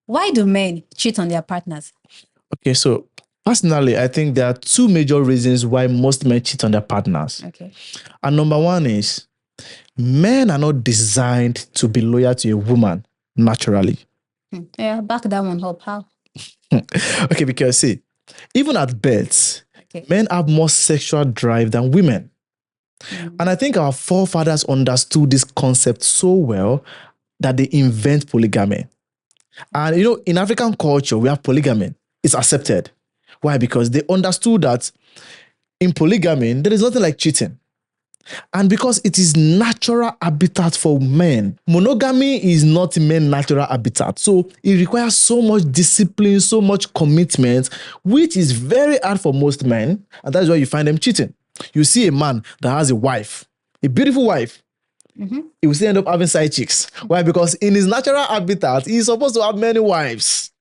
Why do men cheat on their partners? Okay, so personally, I think there are two major reasons why most men cheat on their partners. Okay. And number one is men are not designed to be loyal to a woman naturally. Yeah, back that one up. How? Okay, because see, even at birth, Okay. men have more sexual drive than women. And I think our forefathers understood this concept so well that they invent polygamy. And in African culture, we have polygamy. It's accepted. Why? Because they understood that in polygamy, there is nothing like cheating. And because it is natural habitat for men, monogamy is not men's natural habitat. So it requires so much discipline, so much commitment, which is very hard for most men. And that's why you find them cheating. You see a man that has a wife, a beautiful wife, he will still end up having side chicks. Why? Because in his natural habitat, he's supposed to have many wives.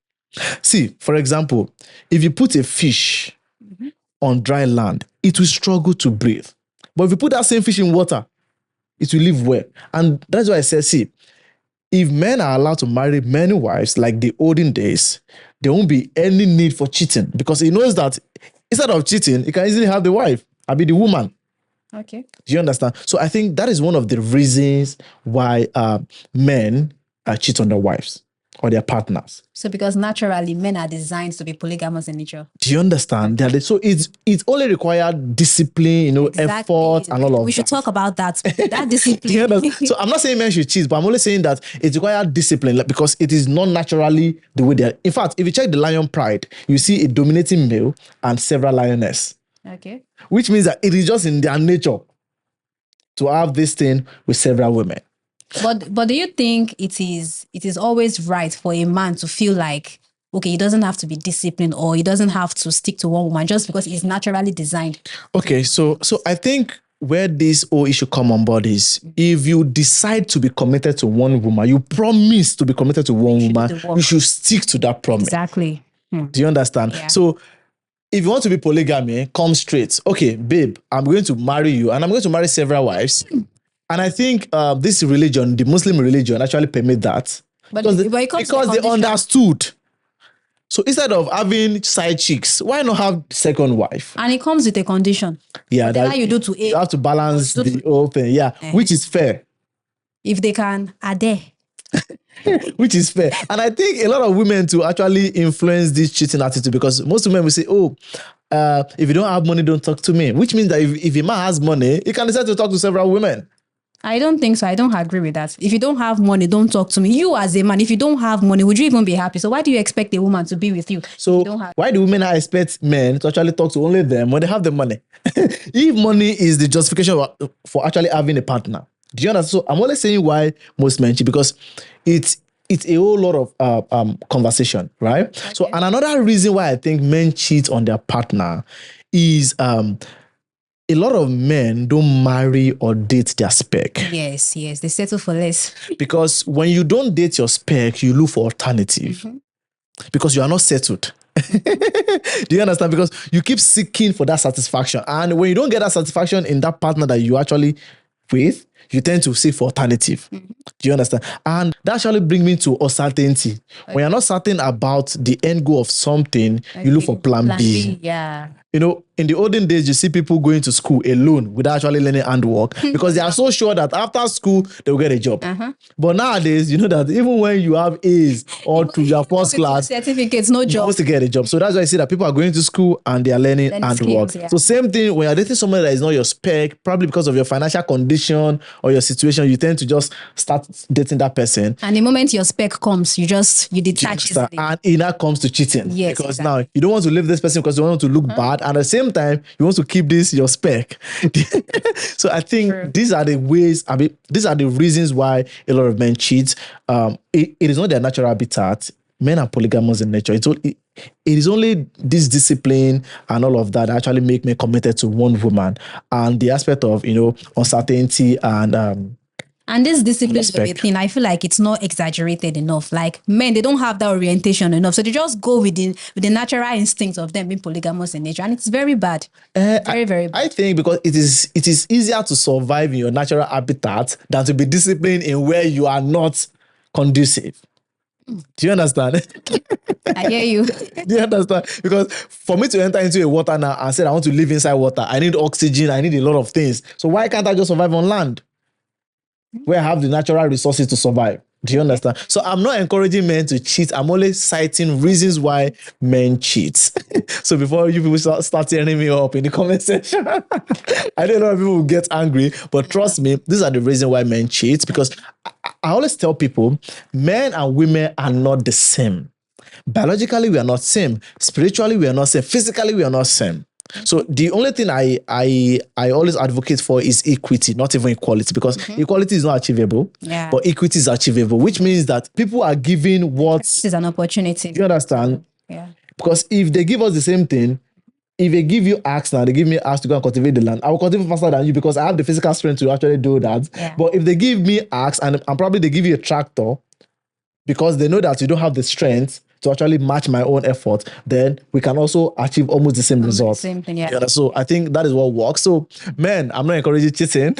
See, for example, if you put a fish on dry land, it will struggle to breathe. But if you put that same fish in water, it will live well. And that's why I said, see, if men are allowed to marry many wives like the olden days, there won't be any need for cheating because he knows that instead of cheating, he can easily have the wife, I be the woman. Okay. Do you understand? So I think that is one of the reasons why men cheat on their wives or their partners. So because naturally men are designed to be polygamous in nature. Do you understand? Okay. So it's only required discipline, effort and all of that. We should talk about that. That discipline. So I'm not saying men should cheat, but I'm only saying that it requires discipline because it is not naturally the way they are. In fact, if you check the lion pride, you see a dominating male and several lionesses. Okay. Which means that it is just in their nature to have this thing with several women. But do you think it is always right for a man to feel like, okay, he doesn't have to be disciplined or he doesn't have to stick to one woman just because he's naturally designed? Okay, so I think where this whole issue come on board is if you decide to be committed to one woman, you promise to be committed to one woman, you should stick to that promise. Exactly. Do you understand? Yeah. So if you want to be polygamy, come straight. Okay, babe, I'm going to marry you and I'm going to marry several wives. And I think this religion, the Muslim religion, actually permit that. Because they understood. So instead of having side chicks, why not have second wife? And it comes with a condition. Yeah, that you do to you have to balance the whole thing. Yeah, which is fair. If they can adhere. Which is fair. And I think a lot of women to actually influence this cheating attitude because most women will say, if you don't have money, don't talk to me. Which means that if a man has money, he can decide to talk to several women. I don't think so. I don't agree with that. If you don't have money, don't talk to me. You as a man, if you don't have money, would you even be happy? So why do you expect a woman to be with you? So why do women expect men to actually talk to only them when they have the money? If money is the justification for actually having a partner. Do you understand? So I'm only saying why most men cheat because it's a whole lot of conversation, right? Okay. So and another reason why I think men cheat on their partner is a lot of men don't marry or date their spec. Yes, they settle for less. Because when you don't date your spec, you look for alternative. Because you are not settled. Do you understand? Because you keep seeking for that satisfaction. And when you don't get that satisfaction in that partner that you actually with, you tend to seek for alternative. Do you understand? And that actually brings me to uncertainty. Okay. When you're not certain about the end goal of something, you look for plan B. Yeah. In the olden days, you see people going to school alone without actually learning handwork because they are so sure that after school, they will get a job. But nowadays, you know that even when you have A's or to your first class, certificates, no job. You're supposed to get a job. So that's why I see that people are going to school and they are learning handwork. Yeah. So same thing, when you're dating someone that is not your spec, probably because of your financial condition or your situation, you tend to just start dating that person. And the moment your spec comes, you detach it. And it now comes to cheating. Yes, because now you don't want to leave this person because you want to look bad. And at the same time, you want to keep this your spec. So I think these are the ways, these are the reasons why a lot of men cheat. It is not their natural habitat. Men are polygamous in nature. It is only this discipline and all of that actually make me committed to one woman. And the aspect of, uncertainty and this discipline of a thing, I feel like it's not exaggerated enough. Like men, they don't have that orientation enough. So they just go with the natural instinct of them being polygamous in nature. And it's very bad. Very, very bad. I think because it is easier to survive in your natural habitat than to be disciplined in where you are not conducive. Do you understand? I hear you. Do you understand? Because for me to enter into a water now and say I want to live inside water, I need oxygen, I need a lot of things. So why can't I just survive on land where I have the natural resources to survive? Do you understand? So I'm not encouraging men to cheat. I'm only citing reasons why men cheat. So before you people start tearing me up in the comment section, I know a lot of people will get angry, but trust me, these are the reasons why men cheat. Because I always tell people, men and women are not the same. Biologically, we are not same. Spiritually, we are not same. Physically, we are not same. So the only thing I always advocate for is equity, not even equality, because equality is not achievable, but equity is achievable, which means that people are given what This is an opportunity. you understand. Yeah. Because if they give us the same thing, if they give you axe now, they give me axe to go and cultivate the land, I will cultivate faster than you because I have the physical strength to actually do that. Yeah. But if they give me axe and probably they give you a tractor because they know that you don't have the strength to actually match my own effort, then we can also achieve almost the same result. Same thing, yeah. So I think that is what works. So men, I'm not encouraging cheating.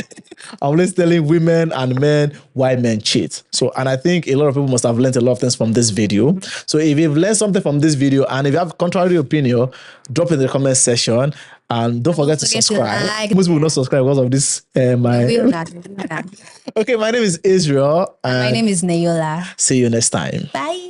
I'm always telling women and men why men cheat. So, and I think a lot of people must have learned a lot of things from this video. So if you've learned something from this video and if you have contrary opinion, drop in the comment section. And don't forget to subscribe. Most people will not subscribe because of this. Okay, my name is Israel. And my name is Nayola. See you next time. Bye.